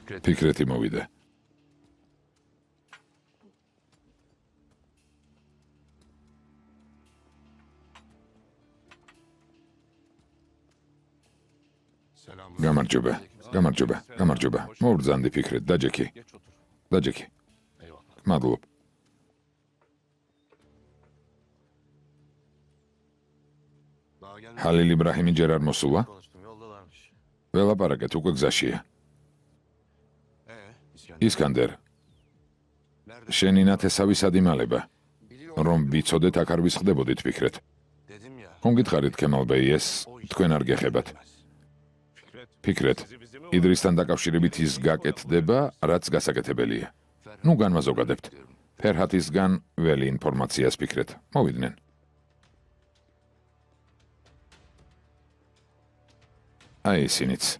ფიქრეთი მოვიდა. გამარჯობა. მოვბრძანდი ფიქრეთ, დაჯექი. მადლობ. ჰალილ იბრაჰიმი ჯერ არ მოსულა? ველაპარაკეთ, უკვე გზაშია. ისკანდერ, შენი ნათესავი იმალება, რომ ვიცოდეთ აქ არ ვისხდებოდით ფიქრეთ. ხომ გითხარით ქემალ ბეი, ეს თქვენ არ გეხებათ. ფიქრეთ, იდრისთან დაკავშირებით ის გაკეთდება, რაც გასაკეთებელია. ნუ განმაზოგადებთ. ფერჰათისგან ველი ინფორმაციას ფიქრეთ. მოვიდნენ. აი ისინიც.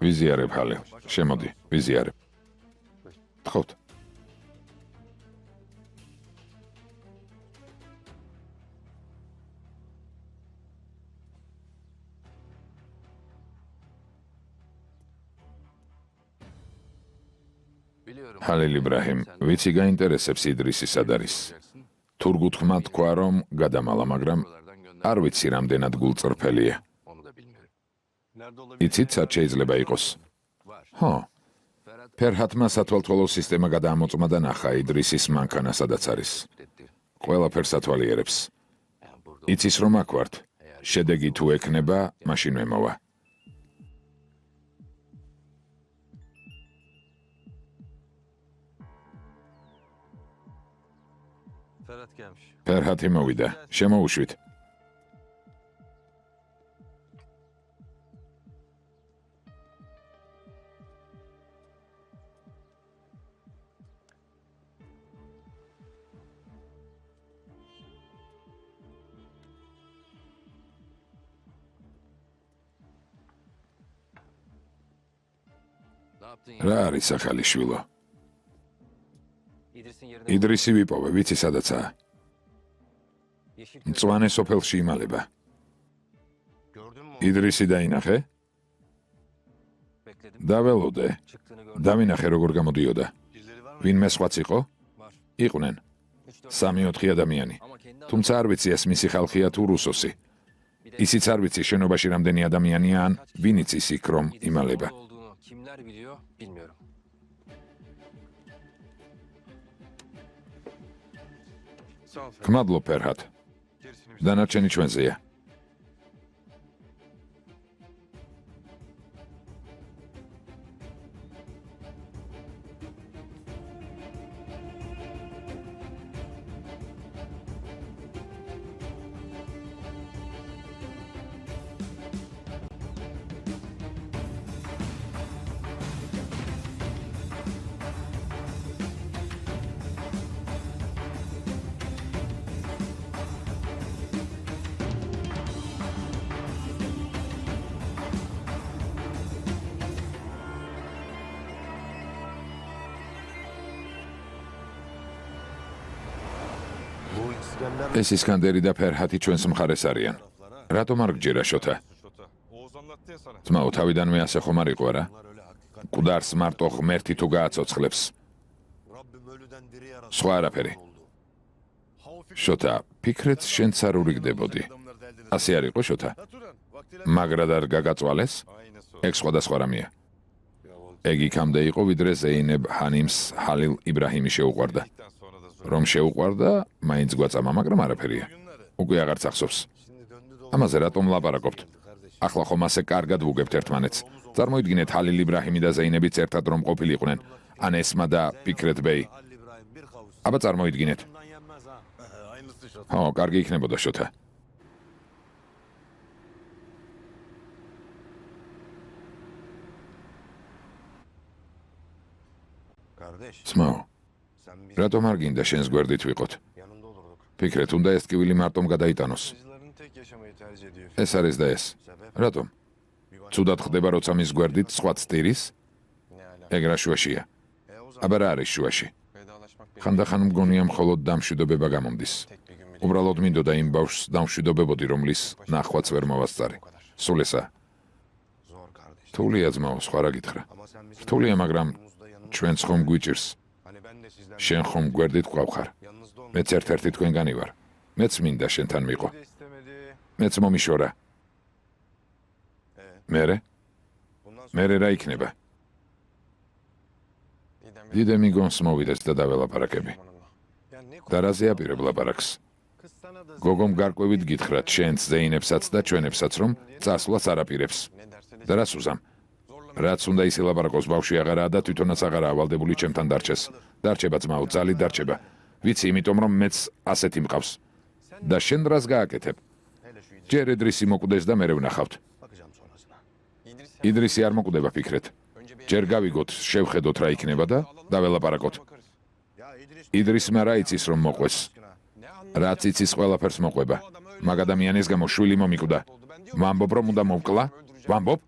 ვიზიარებ ჰალილ, შემოდი, ვიზიარებ. თხოვთ. ჰალილ იბრაჰიმ, ვიცი გაინტერესებს იდრისი სად არის. თურგუთმა თქვა, რომ გადამალა, მაგრამ არ ვიცი რამდენად გულწრფელია. იცით, სად შეიძლება იყოს? ხო. ფერჰათმა სათვალთვალო სისტემა გადაამოწმა და ნახა იდრისის მანქანა სადაც არის. ყველაფერს ათვალიერებს. იცის რომ აქ ვართ. შედეგი თუ ექნება, მაშინ ვემოვა. ფერჰათი მოვიდა. შემოუშვით. რა არის ახალი შვილო? იდრისი ვიპოვე, ვიცი სადაცაა. მწვანე სოფელში იმალება. იდრისი დაინახე? დაველოდე. დავინახე როგორ გამოდიოდა. ვინმე სხვაც იყო? იყვნენ. 3-4 ადამიანი. თუმცა არ ვიცი ეს მისი ხალხია თუ რუსოსი. ისიც არ ვიცი შენობაში რამდენი ადამიანია ან ვინ იცის იქ რომ იმალება. Kimler biliyor bilmiyorum. გმადლობ ფერჰათ. დანარჩენი ჩვენზეა. ეს ისკანდერი და ფერჰათი ჩვენს მხარეს არიან. რატომ არ გჯერა შოთა? ძმაო, თავიდანვე ასე ხომ არ იყო არა? მკვდარს მარტო ღმერთი თუ გააცოცხლებს. სხვა არაფერი. შოთა, ფიქრეთ შენც არ ურიგდებოდი. ასე არ იყო შოთა? მაგრად არ გაგაწვალეს? ეგ სხვადასხვა რამეა. ეგ იქამდე იყო, ვიდრე ზეინებ ჰანიმს ჰალილ იბრაჰიმი შეუყვარდა. რომ შეუყვარდა, მაინც გვაწამა, მაგრამ არაფერია. უკვე აღარც ახსოვს. ამაზე რატომ ლაპარაკობთ? ახლა ხომ ასე კარგად ვუგებთ ერთმანეთს. წარმოიდგინეთ ჰალილ იბრაჰიმი და ზეინებიც ერთად რომ ყოფილიყვნენ, ან ესმა და ფიქრეთ ბეი. აბა წარმოიდგინეთ. ხო, კარგი იქნებოდა შოთა. ძმაო, რატომ არ გინდა შენს გვერდით ვიყოთ? ფიქრეთ, უნდა ეს ტკივილი მარტომ გადაიტანოს. ეს არის და ეს. რატომ? ცუდად ხდება, როცა მის გვერდით სხვა წტირის, ეგ რა შუაშია. აბა რა არის შუაში? ხანდახან მგონია მხოლოდ დამშვიდობება გამომდის. უბრალოდ მინდოდა იმ ბავშვს დამშვიდობებოდი, რომლის ნახვაც ვერ მოვასწარი. სულ ესა. რთულია ძმაო, სხვა რა გითხრა. რთულია, მაგრამ ჩვენც ხომ გვიჭირს. შენ ხომ გვერდით გვყავ. მეც ერთ-ერთი თქვენგანი ვარ. მეც მინდა შენთან მიყო. მეც მომიშორა. მერე რა იქნება? დიდემი გონს მოვიდეს და დაველაპარაკები. და რაზე აპირებ ლაპარაკს? გოგომ გარკვევით გითხრათ შენც ზეინებსაც და ჩვენებსაც, რომ წასვლას არ აპირებს. და რას უზამ? რაც უნდა ისელაპარაკოს, ბავშვი აღარაა და თვითონაც აღარაა ვალდებული ჩემთან დარჩეს. დარჩება ძმაო, ძალით დარჩება. ვიცი, იმიტომ რომ მეც ასეთი მყავს. და შენ რას გააკეთებ? ჯერ ედრისი მოკვდეს და მერე ვნახავთ. იდრისი არ მოკვდება, ფიქრეთ. ჯერ გავიგოთ, შევხედოთ რა იქნება და დაველაპარაკოთ. იდრისმა რა იცის რომ მოყვეს? რაც იცის ყველაფერს მოყვება. მაგ ადამიანის გამო შვილი მომიკვდა. ვამბობ რომ უნდა მოვკლა? ვამბობ?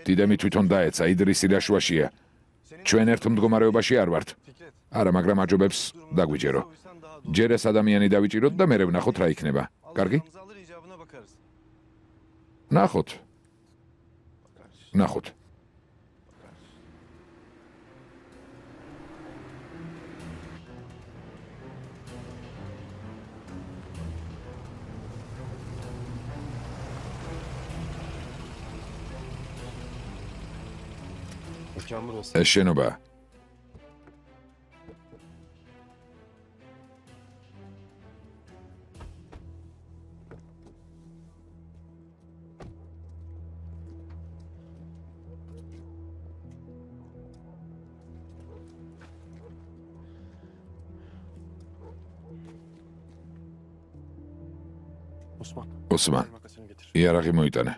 დიდემი თვითონ დაეცა, იდრისი რა შუაშია. ჩვენ ერთ მდგომარეობაში არ ვართ. არა, მაგრამ აჯობებს დაგვიჯერო. ჯერ ეს ადამიანი დავიჭიროთ და მერე ვნახოთ რა იქნება. კარგი? ნახოთ. ნახოთ. ეს შენობა. ოსმან, იარაღი მოიტანე.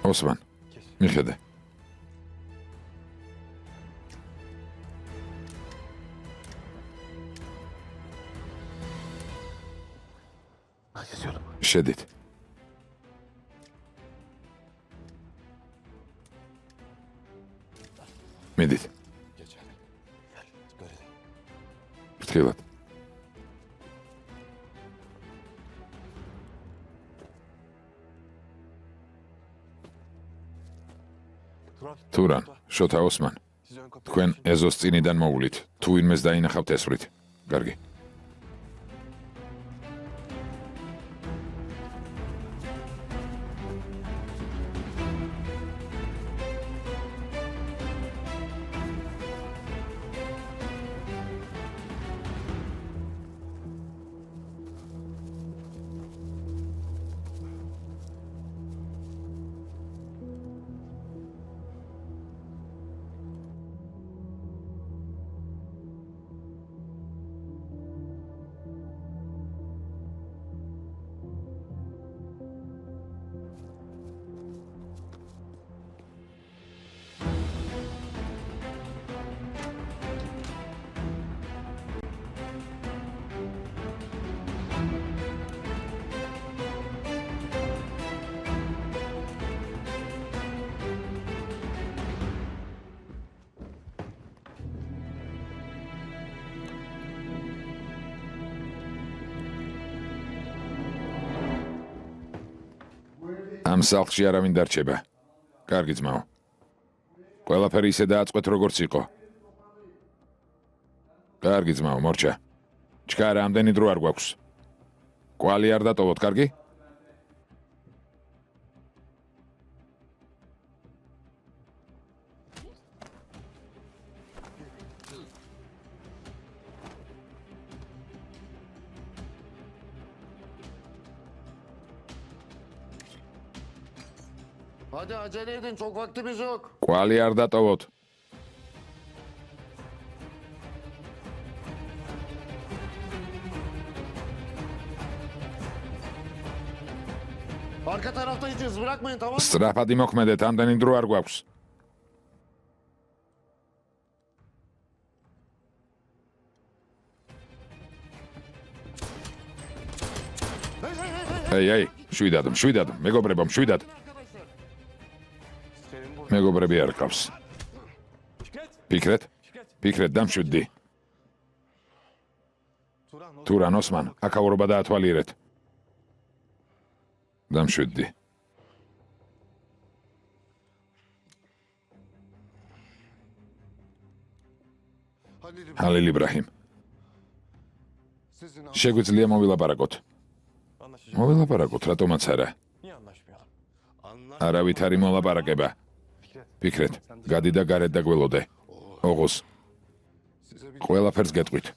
ოსმან, მიხედე. შედით. მიდით. ფრთხილად. თურან, შოთა ოსმან. თქვენ ეზოს წინიდან მოულით. თუ ვინმეს დაინახავთ ესვრით. კარგი. ამ სახლში არავინ დარჩება. კარგი ძმაო. ყველაფერი ისე დააწყვეთ როგორც იყო. კარგი ძმაო, მორჩა. ჩქარა, ამდენი დრო არ გვაქვს. კვალი არ დატოვოთ, კარგი? Hadi acele edin, çok vaktimiz yok. კვალი არ დატოვოთ. Arka tarafta hiç iz bırakmayın, tamam mı? სწრაფად იმოქმედეთ, ამდენი დრო არ გვაქვს. Ей, შვიდად, მეგობრებო, შვიდად. მეგობრები არ ყავს. ფიქრეთ, დამშვიდდი. Turan Osman, აკავრობა დაათვალიერეთ. დამშვიდდი. Halil İbrahim. შეგვიძლია მოვილაპარაკოთ. მოვილაპარაკოთ, რატომაც არა. არავით არის მოლაპარაკება. ფიქრეთ, გადი და გარეთ დაგველოდე. ოღოს. ყველაფერს გეტყვით.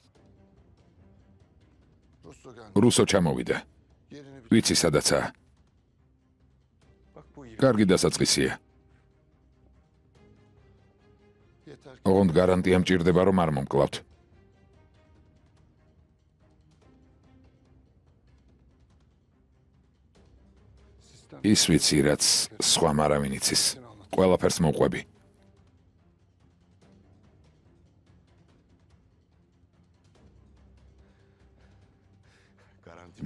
რუსო ჩამოვიდა. ვიცი სადაცაა. კარგი დასაწყისია. ოღონდ გარანტია მჭირდება, რომ არ მომკლავთ. ის ვიცი, რაც სხვა არავინ იცის. ყველაფერს მოვყვები.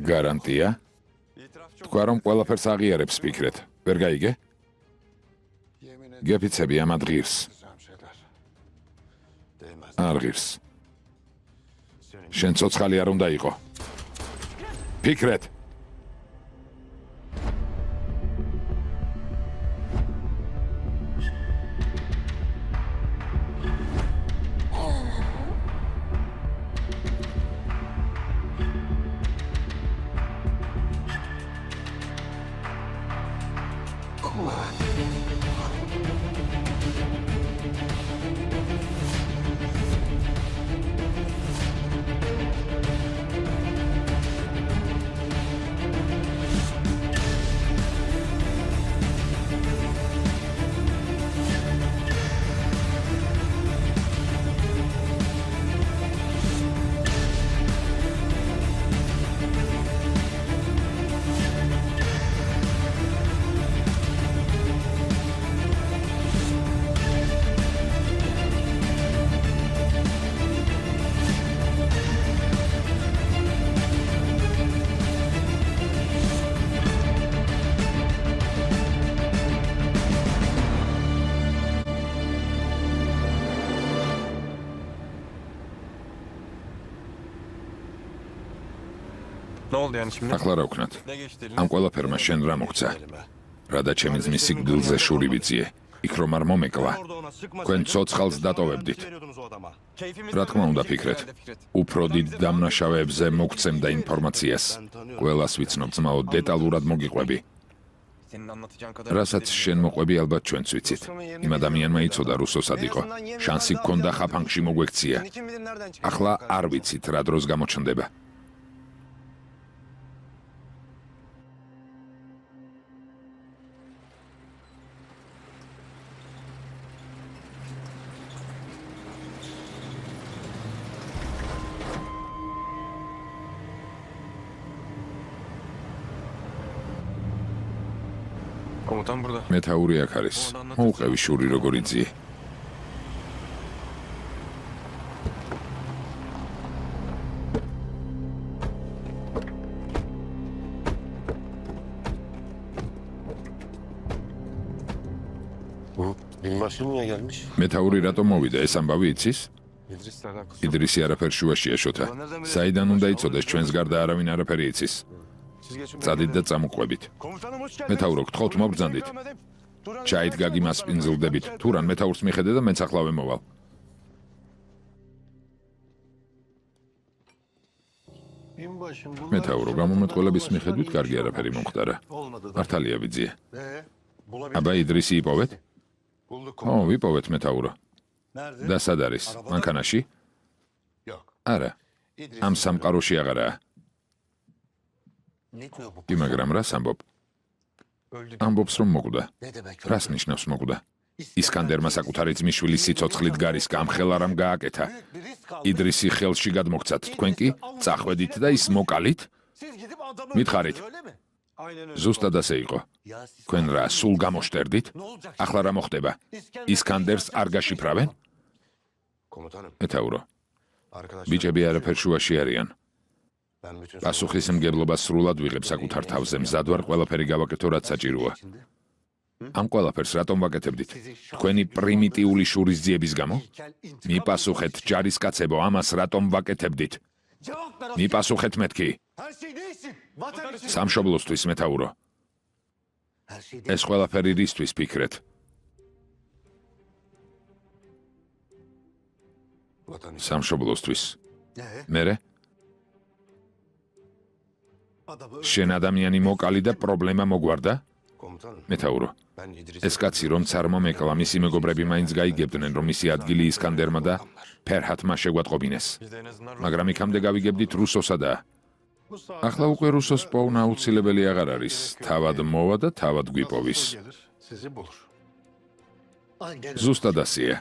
გარანტია? თქვა, რომ ყველაფერს აღიარებს, ფიქრეთ. ვერ გაიგე? გეფიცები ამად ღირს. არ ღირს. შენ ცოცხალი არ უნდა იყო. ფიქრეთ. Ne oldu yani şimdi? ახლა რა ვქნათ? Ne geçti eline? ამ ყველაფერმა შენ რა მოგცა? რადა ჩემი ძმის სიკვდილზე შური ვიწიე. იქ რომ არ მომეკლა, Orada ona sıkmasaydı, თქვენ ცოცხალს დატოვებდით. veriyordunuz o adama. Keyfimiz რა თქმა უნდა, yerine ფიქრეთ. geldi Fikret. უფრო დიდ დამნაშავეებზე მოგცემდა ინფორმაციას. ყველას ვიცნობ, ძმაო, დეტალურად მოგიყვები. Senin anlatacağın kadar... რასაც შენ მოყვები, ალბათ ჩვენც ვიცით. იმ ადამიანმა იცოდა რუსოსად იყო. შანსი გქონდა ხაფანგში მოგვექცია. Kim bilir nereden çıktı? ახლა არ ვიცით რა დროს გამოჩნდება. Komutan burada. მეთაური აქ არის. მოუყევი შური როგორ იძიე. Binbaşı niye gelmiş? მეთაური რატომ მოვიდა? ეს ამბავი იცის? İdris'le alakası yok. იდრისი არაფერ შუაშია შოთა. საიდან უნდა იცოდეს, ჩვენს გარდა არავინ არაფერი იცის. Siz geçin. წადით და წამოყვებით. Komutanım hoş geldiniz. მეთაურო, გთხოვთ მოგბრძანდით. ჩაით გაგი მას პინზილდებით. თურან მეთაურს მიხედე და მეც ახლავე მოვალ. მეთაურო, გამომეტყველების მიხედვით კარგი არაფერი მომხდარა. მართალია ვიძიე. აბა იდრისი იპოვეთ? ო, ვიპოვეთ მეთაურო. და სად არის? მანქანაში? არა. ამ სამყაროში აღარაა. Ne diyor bu? კი, მაგრამ რას ამბობ? Öldü. ამბობს რომ მოკვდა. Ne demek? რას ნიშნავს მოკვდა? ისკანდერმა საკუთარი ძმისშვილის სიცოცხლით გარის გამხელა რამ გააკეთა. Bir risk aldı. იდრისი ხელში გადმოგცათ, თქვენ კი წახვედით და ის მოკალით? Siz gidip adamı Mitharit. öldürdünüz, öyle mi? ზუსტად ასე იყო. თქვენ რა სულ გამოშტერდით? ახლა რა მოხდება? ისკანდერს არ გაშიფრავენ? Komutanım. მეთაურო, Arkadaşlar. ბიჭები არაფერ შუაში არიან. Ben bütün პასუხისმგებლობას სრულად ვიღებ საკუთარ თავზე, მზად ვარ ყველაფერი გავაკეთო, რაც საჭიროა. ამ ყველაფერს რატომ ვაკეთებდით? თქვენი პრიმიტიული შურისძიების გამო? მიპასუხეთ, ჯარისკაცებო, ამას რატომ ვაკეთებდით? მიპასუხეთ მეთქი. Her şey ne için? Vatan için. სამშობლოსთვის მეთაურო. Her şey ეს ყველაფერი რისთვის ფიქრეთ? vatan için. სამშობლოსთვის. მერე? adamı შენ ადამიანი მოკალი და პრობლემა მოგვარდა? Komutanım. მეთაურო. Ben İdris. ეს კაცი რომ царმა მეკლა, მისი მეგობრები მაინც გაიგებდნენ, რომ მისი ადგილი ისკანდერმა და ფერჰათმა შეგვატყობინეს. Biz de en azından მაგრამ იქამდე გავიგებდით რუსოსა და ახლა უკვე რუსოს პოვნა აუცილებელი აღარ არის. თავად მოვა და თავად გვიპოვის. gelir, sizi bulur. aynen. ზუსტად ასეა.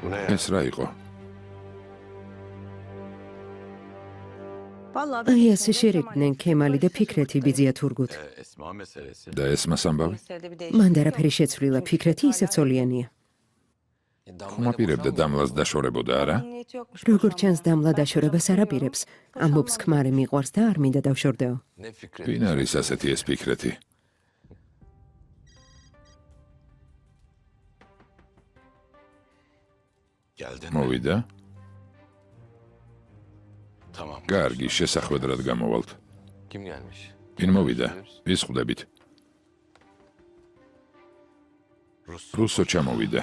Bu ne ya? ეს რა იყო? აი ასე შერიგდნენ ქემალი და ფიქრეთი ბიძია თურგუთ. Esma meselesi. და ესმას ამბავი? მან არაფერი შეცვლილა, ფიქრეთი ისევ ცოლიანია. ხუმაპირებდა დამლას დაშორებოდა არა? როგორ ჩანს დამლა დაშორებას არ აპირებს. ამბობს ქმარი მიყვარს და არ მინდა დავშორდეო. Ne fikri? ვინ არის ასეთი ეს ფიქრეთი? Geldin mi? მოვიდა? Tamam. კარგი, შესახვედრად გამოვალთ. Kim gelmiş? ვინ მოვიდა? ის ხვდებით. Rus. რუსო ჩამოვიდა.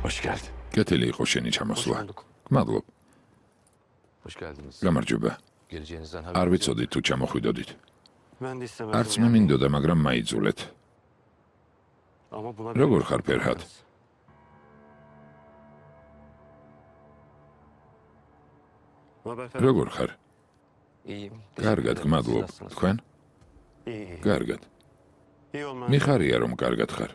Hoş geldin. კეთილი იყო შენი ჩამოსვლა. გმადლობ. Hoş geldiniz. გამარჯობა. Geleceğinizden არ haber. ვიცოდით თუ ჩამოხვიდოდით. Ben de istemedim. არც მე მინდოდა, მაგრამ მაიძულეთ. Ama buna როგორ ხარ ფერჰად? როგორ ხარ? İyiyim. კარგად, გმადლობ. თქვენ? İyi, iyi. კარგად. İyi olman. მიხარია რომ კარგად ხარ.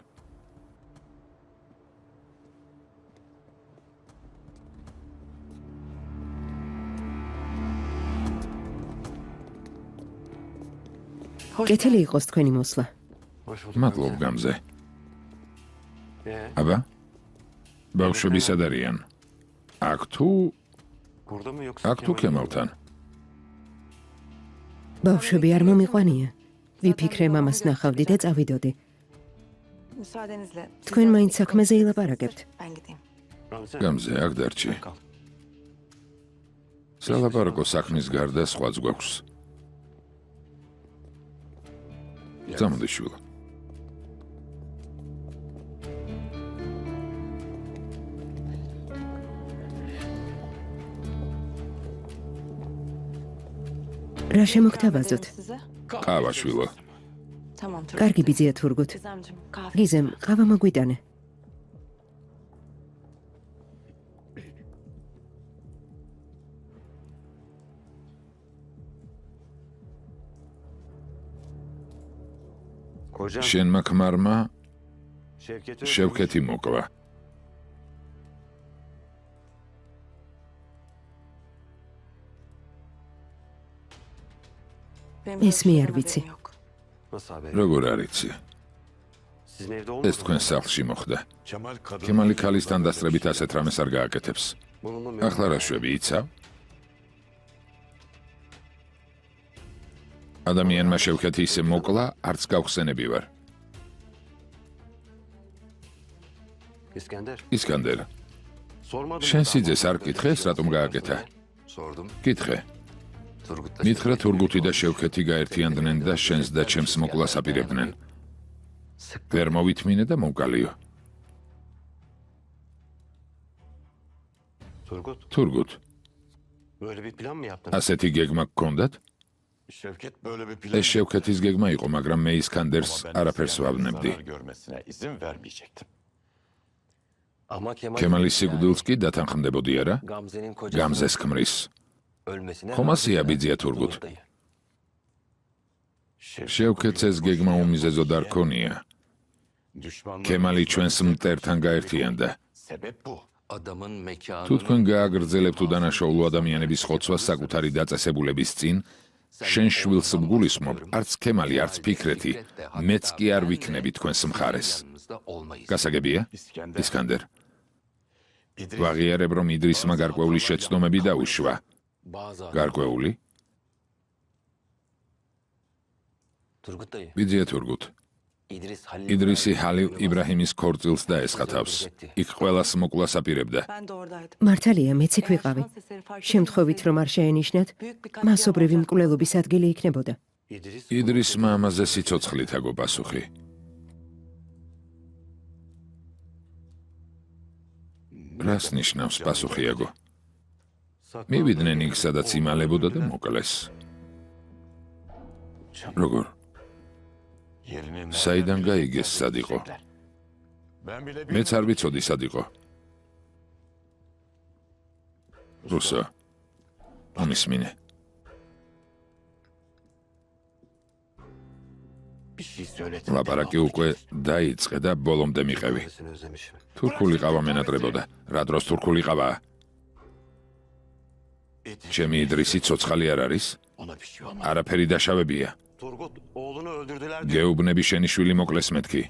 კეთილი იყოს თქვენი მოსვლა. Hoş bulduk. მადლობ გამზე. აბა? ბავშვები სად არიან? აქ თუ Burada mı yoksa? აქ თუ ქემალთან? ბავშვები არ მომიყვანია. ვიფიქრე მამას ნახავდი და წავიდოდი. Müsaadenizle. თქვენ მაინც საქმეზე ილაპარაკებთ. Ben gideyim. გამზე, აქ დარჩი. სალაპარაკო საქმის გარდა სხვაც გვაქვს. წამოდი შვილო. რა შემოგთავაზოთ? Size. ყავა შვილო. Tamam. Turgut. კარგი ბიძია თურგუთ. Gizemciğim, kahve. გიზემ, ყავა მოგვიტანე. Hocam შენმა ქმარმა Şevket'i შევქეთი მოკლა. Benim Es mi böyle yer şeyden bizi? haberim yok. Nasıl haber? როგორ არიცი? Sizin evde ეს olmadı თქვენ mı? სახლში მოხდა. Kemal kadın. ქემალი ქალისთან დასწრებით ასეთ რამეს არ გააკეთებს. Bununla ახლა რა შვები, იცავ? ადამიანმა შევქეთი ისე მოკლა, არც გავხსენები ვარ. İskender. ისკანდერ, Sormadım. შენ სიძეს არ კითხეს, რატომ გააკეთა? Sordum. კითხე. მითხრა თურგუთი და შევქეთი გაერთიანდნენ და შენს და ჩემს მოკვლას აპირებდნენ. ვერ მოვითმინე და მოვკალიო. Turgut, თურგუთ, böyle bir plan mı yaptın? ასეთი გეგმა გქონდათ? Şevket böyle bir plan ეს შევქეთის გეგმა იყო, მაგრამ მე ისკანდერს არაფერს ვაბნებდი. görmesine izin vermeyecektim. Ama ქემალის სიკვდილს კი დათანხმდებოდი არა? Gamze'nin kocası გამზეს ქმრის. ölmesine ხომ ასია ბიძია თურგუთ? dayı. შევქეთს ეს გეგმა უმიზეზოდ არ ქონია. ქემალი ჩვენს მტერთან გაერთიანდა. Sebep bu. Adamın mekanını თუ თქვენ გააგრძელებთ უდანაშაულო ადამიანების ხოცვას საკუთარი დაწესებულების წინ, შენ შვილს მგულისხმობ, არც ქემალი, არც ფიქრეთი, მეც კი არ ვიქნები თქვენს მხარეს. yanımızda olmayız. გასაგებია? İskender. ისკანდერ, İdris ვაღიარებ, რომ იდრისმა გარკვეული შეცდომები დაუშვა. Bazı გარკვეული? Turgut dayı, ბიძია თურგუთ. იდრისი ჰალილ იბრაჰიმის ქორწილს დაესხა თავს. იქ ყველას მოკვლას აპირებდა. Ben de oradaydım. მართალია, მეც იქ ვიყავი. Şans eseri fark შემთხვევით რომ არ შეენიშნათ, Büyük bir katliam მასობრივი olacak. მკვლელობის ადგილი იქნებოდა. İdris იდრისმა ამაზე სიცოცხლით აგო პასუხი. რას ნიშნავს პასუხი აგო? მივიდნენ იქ, სადაც იმალებოდა და მოკლეს. როგორ? yerinin საიდან გაიგეს სად იყო? Ben bile მეც არ ვიცოდი სად იყო. რუსო. ამისმინე. bir şey söyledim. ლაპარაკი უკვე დაიწყე და ბოლომდე მიყევი. Seni özlemişim. თურქული ყავა მენატრებოდა. რა დროს თურქული ყავა? ჩემი იდრისი ცოცხალი არ არის? Ona bir şey olmaz. არაფერი დაშავებია. Turgut oğlunu öldürdüler diyor. გეუბნები შენი შვილი მოკლეს მეთქი.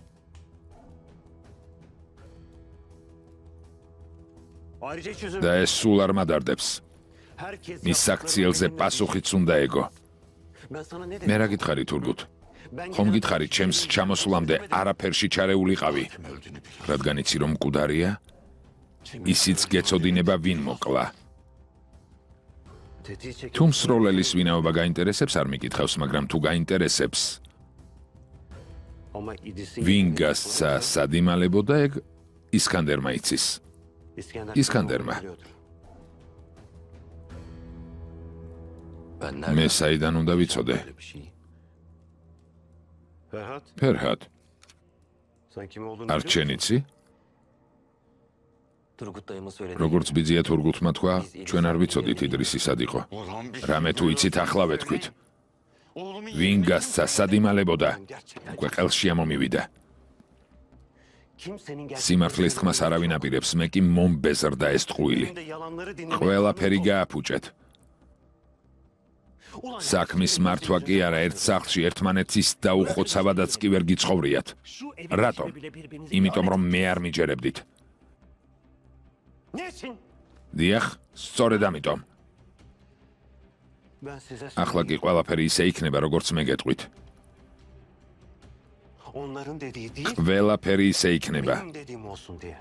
Ayrıca hiç üzüm. და ეს სულ არ მადარდებს. Herkes მის საქციელზე პასუხიც უნდა ეგო. Ben sana ne მე dedim? რა გითხარი თურგუთ? Ben ხომ gelen- გითხარი ჩემს ჩამოსვლამდე არაფერში ჩარეულიყავი? Öldüğünü biliyorum. რადგან იცი რომ მკვდარია? ისიც გეწოდინება ვინ მოკლა. Tetiği çekip- თუ მსროლელის ვინაობა გაინტერესებს არ მიკითხავს, მაგრამ თუ გაინტერესებს, Ama İdris'in ვინ გასცა სად იმალებოდა ეგ ისკანდერმა იცის. İskender İskender'me. biliyordur. Ben მე საიდან უნდა ვიცოდე? böyle bir şey? Ferhat, ფერჰად, sen kim olduğunu არ biliyor musun? ჩენიცი? Turgut dayıma söyledi. როგორც ბიძია თურგუთმა თქვა, ჩვენ არ ვიცოდით იდრისი სად იყო. Ulan bir რამე თუ იცით ახლა ვეთქვით. Oğlumu ვინ გასცა სად იმალებოდა? Gerçekten. უკვე ყელში ამომივიდა. Kimsenin gerçekten- სიმართლის თქმას არავინ აპირებს, მე კი მომბეზრდა ეს ტყუილი. Benim de yalanları dinlemek- ყველაფერი გააფუჭეთ. Ulan საქმის მართვა კი არა, ერთ სახლში ერთმანეთს ის დაუხოცავადაც კი ვერ გიცხოვრიათ. şu evin რატომ? içinde bile birbirinizi იმიტომ რომ lanet- მე არ მიჯერებდით. Niçin? დიახ, სწორედ ამიტომ. Ben size ახლა კი ყველაფერი ისე იქნება, როგორც მე გეტყვით. onların dediği değil, ყველაფერი ისე იქნება. benim dediğim olsun diye.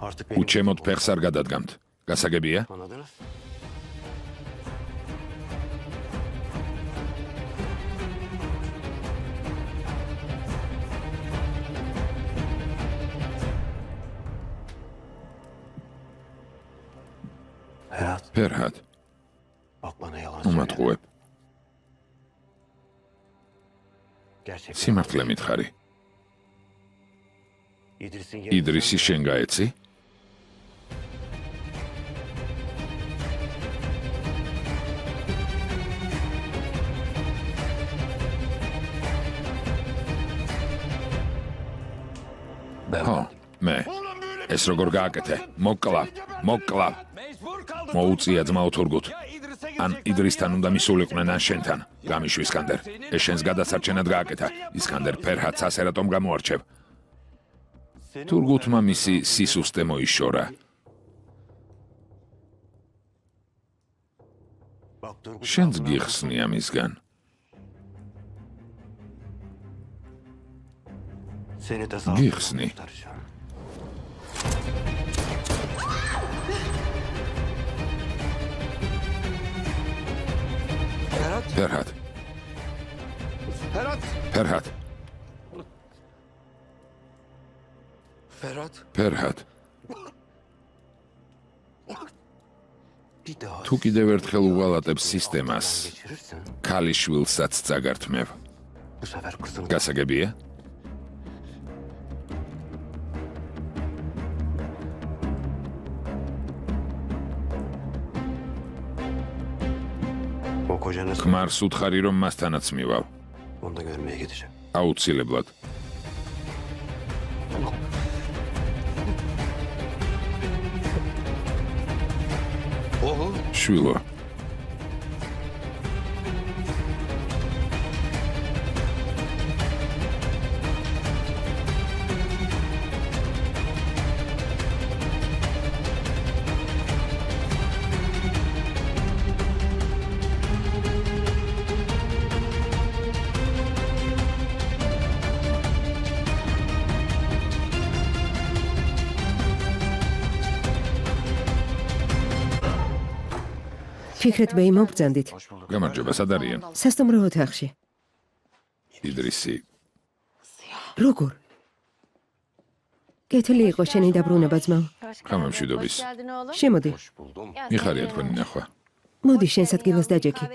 Artık benim უჩემოდ dediğim ფეხს არ გადადგამთ. გასაგებია? olsun. Anladınız? Ferhat, ფერჰად, bak bana yalan söyle. უმატყუებ. Gerçekten. სიმართლე მითხარი. İdris'in იდრისი შენ გაეცი? ხო, მე. ეს როგორ გააკეთე? მოკლავ. მოუწია ძმაო თურგუთ. ან იდრისთან უნდა მისულიყვნენ ან შენთან. გამიშვი ისკანდერ. ეს შენს გადასარჩენად გააკეთა. ისკანდერ ფერჰადს ასე რატომ გამოარჩევ? თურგუთმა მისი სისუსტე მოიშორა. Bak Turgut. შენც გიხსნი ამისგან. Seni de sağ Gixni. kurtaracağım. Ferhat. ფერჰად, Ferhat. ფერჰად, Ferhat. ფერჰად. Bir daha თუ კიდევ ერთხელ უღალატებს სისტემას, geçirirsen ქალიშვილსაც წაგართმევ. bu sefer kızını გასაგებია? o kocanı ქმარს უთხარი, რომ მასთანაც მივავ. onu da görmeye gideceğim. აუცილებლად. Oğul. შვილო, ფიქრეთ ბეი მოგბრძანდით. გამარჯობა, სად არიან? სასტუმრო ოთახში. იდრისი, როგორ? კეთილი იყო შენი დაბრუნება ძმაო. ხამემშვიდობის. შემოდი. Hoş buldum. მიხარია თქვენი ნახვა. მოდი შენს ადგილას დაჯექი.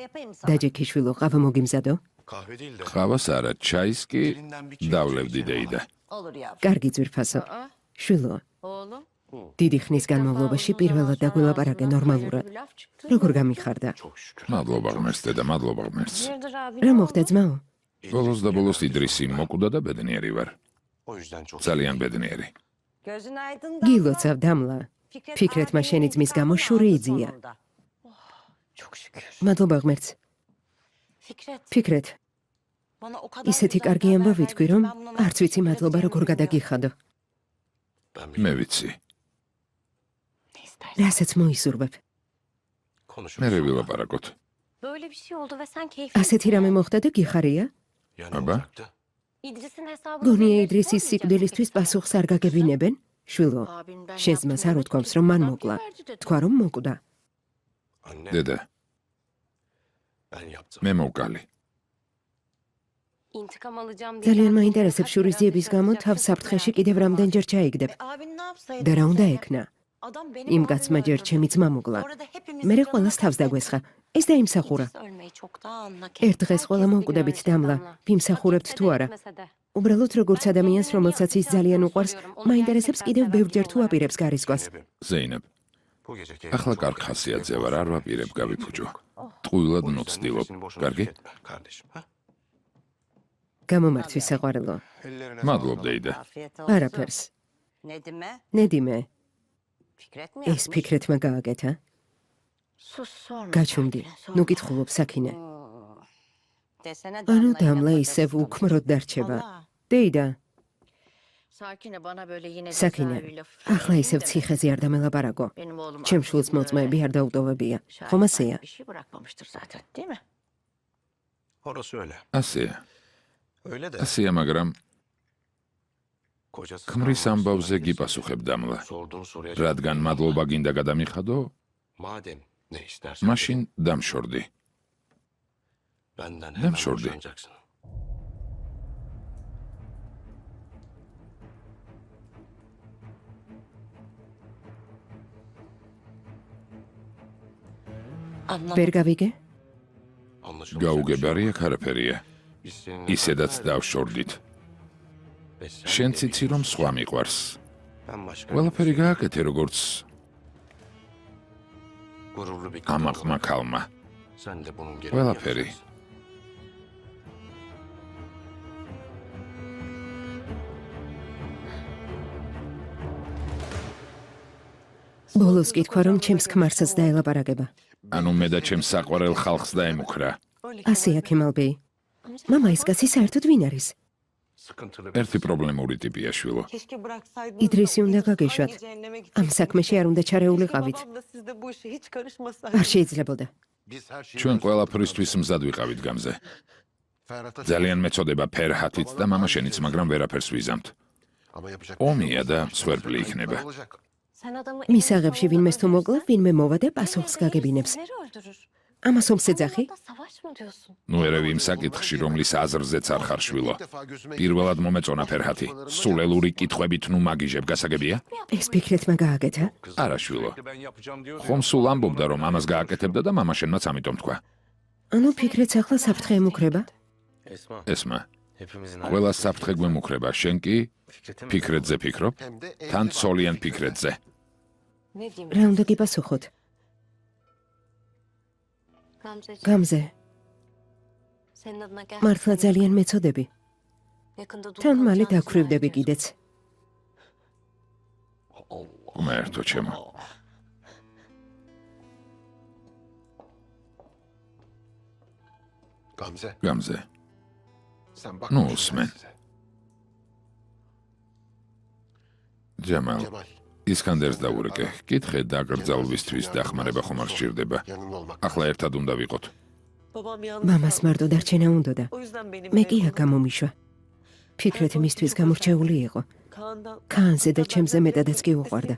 დაჯექი შვილო, ყავა მოგიმზადო. Kahve değil de. ხავას არა, ჩაის კი Elinden bir kere დავლევდი დეიდა. Olur yavrum. კარგი ძვირფასო. შვილო, Oğlum. დიდი ხნის განმავლობაში პირველად დაგველაპარაკე ნორმალურად. როგორ გამიხარდა? Çok şükür. მადლობა ღმერთს დედა, მადლობა ღმერთს. რა მოხდა ძმაო? ბოლოს და ბოლოს იდრისი მოკვდა და ბედნიერი ვარ. O yüzden çok ძალიან ბედნიერი. Gözün aydın. გილოცავ დამლა. ფიქრეთმა შენი ძმის გამო შური იძლია. Çok şükür. მადლობა ღმერთს. Fikret. ფიქრეთ, Bana o kadar ისეთი güzel კარგი haber ამბავი verdin თქვი, ki რომ ben bunu არც ვიცი მადლობა როგორ გადაგიხადო. Ben მე biliyorum. ვიცი. Ne istersen. რასაც მოისურვებ. Konuşuruz. მე sonra. ვილაპარაკოთ. Böyle bir şey oldu ve sen keyifli. ასეთი რამე მოხდა და გიხარია? Ya ne Aba. olacaktı? İdris'in hesabını გონია birleştirmeyecek იდრისის misin სიკვდილისთვის Fikret? პასუხს არ გაგებინებენ? შვილო, Abin ben შენს yaptım მას არ demedi უთქვამს, ki. რომ მან Adam მოკლა. geberdi dedi. თქვა რომ მოკვდა. Anne. დედა, Ben yaptım. მე მოვკალი. İntikam alacağım diye. ძალიან kendini მაინტერესებს kaç შურის kere ძიების გამო hatırlatacaksın, თავს çok საფრთხეში merak კიდევ ediyorum. რამდენჯერ ჩაიგდებ. Abin ne yapsaydı? და რა უნდა Zeynep? ეკნა? Adam benim იმ abimi კაცმა ჯერ öldürdü. ჩემი ძმა მოკლა. Orada hepimiz მერე canına ყველას თავს kastettik. დაგვესხა. ეს დაიმსახურა. İdris ölmeyi çoktan hak ერთ etti. დღეს ყველა Herkes მოვკვდებით biliyor დამლა. Damla. ვიმსახურებთ თუ არა. Etmese de. უბრალოდ როგორც ადამიანს, რომელსაც ის ძალიან უყვარს, მაინტერესებს კიდევ ბევრჯერ თუ აპირებს გარისკვას. Zeynep'im. ზეინებ, Bu gece ახლა çok კარგ erken ხასიათზე evde ვარ, არ olsun. ვაპირებ გავიფუჭო. ტყუილად O yüzden ნოცდილობ. nefesini boşuna კარგი? tüketme kardeşim. Ha? გამომართვის საყვარელო. Ellerine მადლობ sağlık. დეიდა. Afiyet olsun. არაფერს. Nedim'e ნედიმე, Fikret mi ეს yapmış? ფიქრეთმა გააკეთა. Sus sorma. გაჩუმდი. Sakine, ნუ sorma. კითხულობ საკინე. Desene ანუ Damla'yı დამლა lafı ისევ karıştırmış. უქმროდ დარჩება. Allah. დეიდა, Sakine bana böyle yine საკინე. cezaevi lafı ახლა söyleyeyim ისევ deme. ციხეზე არ დამელაპარაკო. Benim oğlum ჩემ aklı შულს sıra მოწმეები არ დაუტოვებია. Şahit ხომ başka ასეა? bir şey bırakmamıştır zaten değil mi? Orası öyle. ასეა. Öyle de. ასეა, მაგრამ Kocası ქმრის kalmamış ამბავზე olabilir. გიპასუხებ დამლა. Sorduğun soruya რადგან მადლობა გინდა გადამიხადო, Madem ne istersen. მაშინ დამშორდი. Benden Hem hemen sordu. boşanacaksın. Anlamadım. ვერ გავიგე? Anlaşılacak. გაუგებარი აქ არაფერია. Biz seninle ისედაც beraber დავშორდით. ve sen შენ de ციცი რომ სხვა მიყვარს. Ben başka ყველაფერი გააკეთე როგორც gururlu bir kadın ამაყმა olarak ქალმა. sen de bunun gereğini ყველაფერი. yapacaksın. ბოლოს კითხვა რომ ჩემს ქმარსაც დაელაპარაკება. ანუ მე და ჩემს საყვარელ ხალხს დაემუქრა. ასეა ქემალბეი. მამა ის კაცი საერთოდ ვინ არის? Sıkıntılı bir ერთი პრობლემური ტიპია შვილო. Keşke bıraksaydınız. İdris'i onda Hangi გაგეშვათ. cehenneme ამ gideceksiniz? საქმეში არ უნდა Keşke ჩარეულიყავით. babam da siz de bu işe hiç არ karışmasaydınız. შეიძლებოდა. Biz her şeyi ჩვენ ყველაფრისთვის მზად ვიყავით გამზე. Ferhat'a ძალიან მეწოდება ფერჰათიც და მამა შენიც, მაგრამ ვერაფერს ვიზამთ. ama yapacak ომია და Başka მსხვერპლი kayıplar იქნება. olacak. Sen adamı მის აღებში ვინმეს თუ მოკლა, ვინმე მოვა და პასუხს გაგებინებს. Sizleri öldürür. ამას ომს ეძახი? ნუ ერევი იმ საკითხში, რომლის აზრზეც არ ხარ შვილო. პირველად მომეწონა ფერჰათი. სულელური კითხვებით ნუ მაგიჟებ გასაგებია? ეს ფიქრეთმა გააკეთა? არა შვილო. ხომ სულ ამბობდა რომ ამას გააკეთებდა და მამაშენმაც ამიტომ თქვა. ანუ ფიქრეთს ახლა საფრთხე ემუქრება? ესმა. ყველა საფრთხე გვემუქრება, შენ კი ფიქრეთზე ფიქრობ? თან ცოლიან ფიქრეთზე. რა უნდა გიპასუხოთ? გამზე, მართლა ძალიან მეწოდები. თან მალე დაქვრივდები კიდეც. ღმერთო ჩემო. გამზე. ნუ უსმენ. ჯამალ. ისკანდერს დაურეკე. კითხე დაგრძალვისთვის დახმარება ხომ არ სჭირდება. ახლა ერთად უნდა ვიყოთ. მამას მარტო დარჩენა უნდოდა. მე კი აქ გამომიშვა. ფიქრეთი მისთვის გამორჩეული იყო. ქანზე და ჩემზე მეტადაც კი უყვარდა.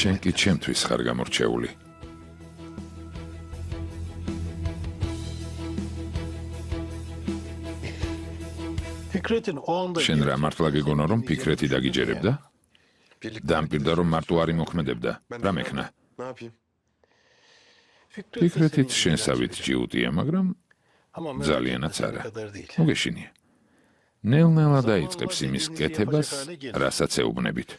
შენ კი ჩემთვის ხარ გამორჩეული. შენ რა მართლა გეგონა რომ ფიქრეთი დაგიჯერებდა? დამპირდა რომ მარტო არ იმოქმედებდა. რა მექნა? ფიქრეთით შენსავით ჯიუტია, მაგრამ ძალიანაც არა. მოგეშინია. ნელ-ნელა დაიწყებს იმის კეთებას, რასაც ეუბნებით.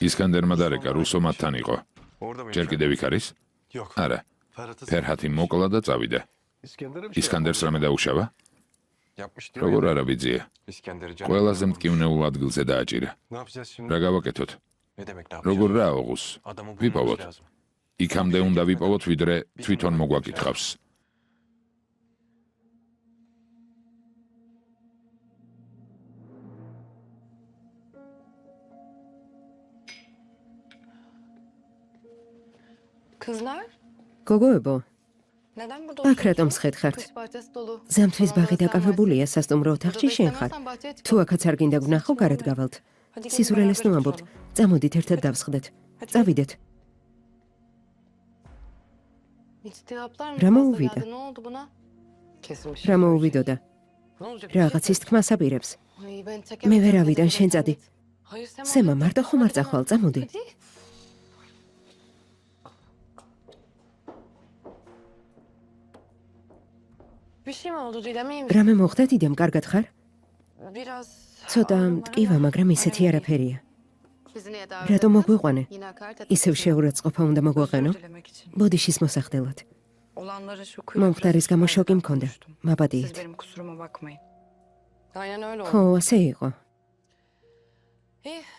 ისკანდერმა დარეკა რუსო მათთან იყო. ჯერ კიდევ იქ არის? არა. ფერჰათი მოკლა და წავიდა. ისკანდერს რამე დაუშავა? როგორ არა ვიძია? ყველაზე მტკივნეულ ადგილზე დააჭირა. რა გავაკეთოთ? როგორ რა ოღუს? ვიპოვოთ. იქამდე უნდა ვიპოვოთ, ვიდრე თვითონ მოგვაკითხავს. გოგოებო, აქ რატომ სხედხართ? ზამთრის ბაღი დაკავებულია, სასტუმრო ოთახში შენ ხარ. თუ აქაც არ გინდა ვნახო, გარეთ გავალთ. სიზურელეს ნუ ამბობთ. წამოდით ერთად დავსხდეთ. წავიდეთ. რა მოუვიდა? რა მოუვიდოდა? რაღაცის თქმას აპირებს. მე ვერავიდან შენ წადი. სემა მარტო ხომ არ წახვალ, წამოდი. რამე მოხდა დიდემ, კარგად ხარ? ცოტა მტკივა, მაგრამ ისეთი არაფერია. რატომ მოგვიყვანე? ისევ შეურაცხყოფა უნდა მოგვაყენო? ბოდიშის მოსახდელად. მომხდარის გამო შოკი მქონდა. მაპატიეთ. ხო, ასე იყო.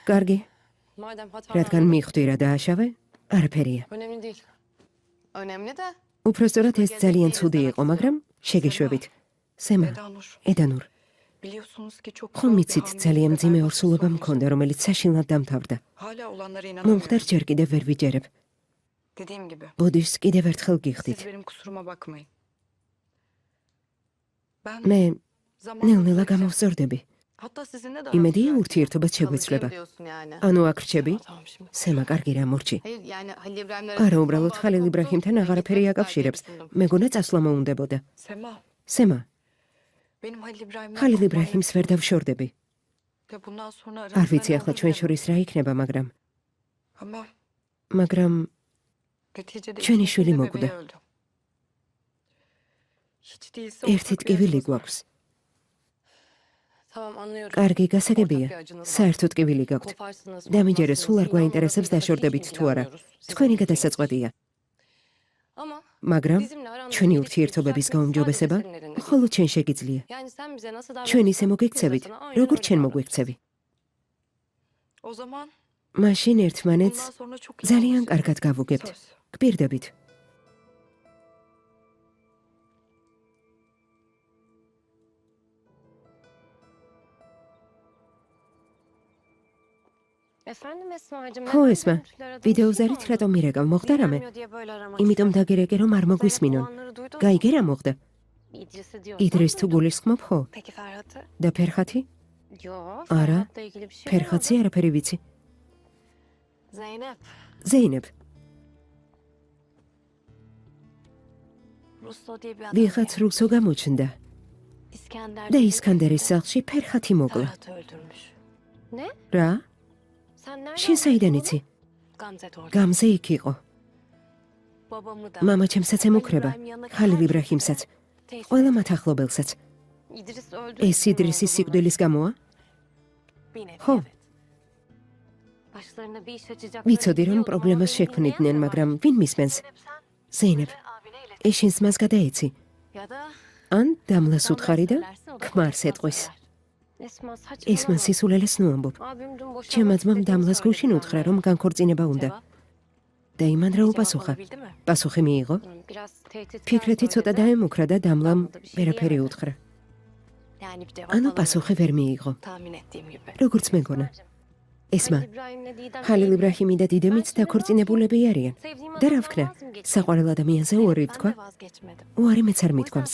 კარგი. რადგან მიხვდი რა დააშავე, არაფერია. უпростоრად ეს ძალიან ცუდი იყო, მაგრამ შეგეშვებით. სემა, ედანურ. ხომ მიცით ძალიან მძიმე ორსულობა მქონდა, რომელიც საშინლად დამთავრდა. მომხდარ ჯერ კიდევ ვერ ვიჯერებ. ბოდიშს კიდევ ერთხელ გიხდით. მე ნელ-ნელა გამოვსწორდები. იმედია ურთიერთობაც შეგვეცვლება. ანუ აქ რჩები? სემა, კარგი რა მორჩი. არა, უბრალოდ ხალილ იბრაჰიმთან აღარაფერი აკავშირებს. მეგონა წასვლა მოუნდებოდა. სემა, ხალილ იბრაჰიმს ვერ დავშორდები. არ ვიცი ახლა ჩვენ შორის რა იქნება, მაგრამ ჩვენი შვილი მოკვდა. ერთი ტკივილი გვაქვს. კარგი, გასაგებია. საერთოდ ტკივილი გაქვთ. დამიჯერე, სულ არ გვაინტერესებს დაშორდებით თუ არა. თქვენი გადასაწყვეტია. მაგრამ ჩვენი ურთიერთობების გაუმჯობესება მხოლოდ შენ შეგიძლია. ჩვენ ისე მოგექცევით, როგორც შენ მოგვექცევი. მაშინ ერთმანეთს ძალიან კარგად გავუგებთ. გპირდებით. ხო ესმა, ვიდეოზე რით რატომ მირეკავ, მოხდა რამე? იმიტომ დაგერეკე რომ არ მოგვისმინონ. გაიგე რა მოხდა? იდრის თუ გულისხმობ ხო? და ფერხათი? არა, ფერხათი არაფერი ვიცი. ზეინებ, ვიღაც რუსო გამოჩნდა და ისკანდერის სახლში ფერხათი მოკლა. რა? შენ საიდან იცი? გამზე იქ იყო. მამა ჩემსაც ემუქრება, ხალილ იბრაჰიმსაც, ყველა მათ ახლობელსაც. ეს იდრისის სიკვდილის გამოა? ხო. ვიცოდი რომ პრობლემას შექმნიდნენ, მაგრამ ვინ მისმენს? ზეინებ, ეს შენს მას გადაეცი. ან დამლას უთხარი და ქმარს ეტყვის. ესმა სისულელეს ნუ ამბობ. ჩემმა ძმამ დამლას გუშინ უთხრა რომ განქორწინება უნდა. და იმან რა უპასუხა? პასუხი მიიღო? ფიქრეთი ცოტა დაემუქრა და დამლამ ვერაფერი უთხრა. ანუ პასუხი ვერ მიიღო. როგორც მეგონა. ესმა, ხალილ იბრაჰიმი და დიდემიც დაქორწინებულები არიან. და რა ვქნა? საყვარელ ადამიანზე უარი ვთქვა? უარი მეც არ მithქვამს.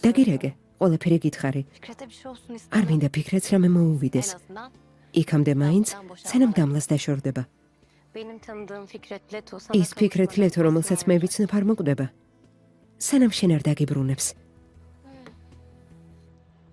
დაგირეკე, ყველაფერი გითხარი. არ მინდა ფიქრეთს რამე მოუვიდეს. იქამდე მაინც, სანამ დამლას დაშორდება. ის ფიქრეთ ლეთო, რომელსაც მე ვიცნობ არ მოკვდება. სანამ შენ არ დაგიბრუნებს.